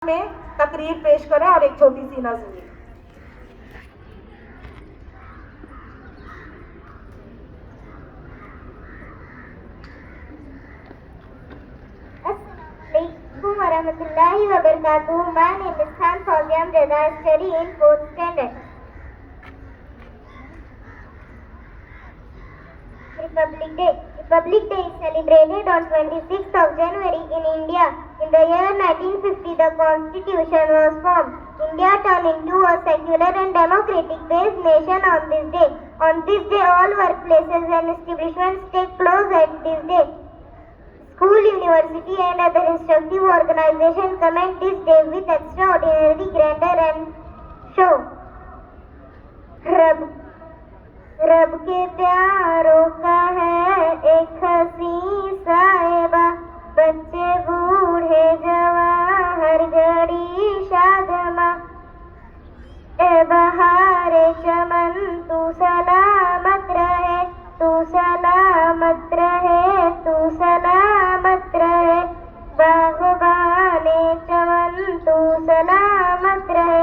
में तकरीर पेश करें और एक छोटी सी नज़्म। Assalamualaikum warahmatullahi wabarakatuh. My name is Khan Fauziam Reza. I study in 4th standard. Republic Day. Republic Day is celebrated on 26th of January in India. In the year 1950, the Constitution was formed. India turned into a secular and democratic-based nation on this day. On this day, all workplaces and establishments take close at this day. School, university and other instructive organizations commend this day with extraordinary grandeur and show. रब के प्यारों का है एक हसी साहिबा, बच्चे बूढ़े जवान हर घड़ी शादमा। ए बहारे चमन तू सलामत रहे, तू सलामत रहे, तू सलामत रहे। बागबाने चमन तू सलामत रहे।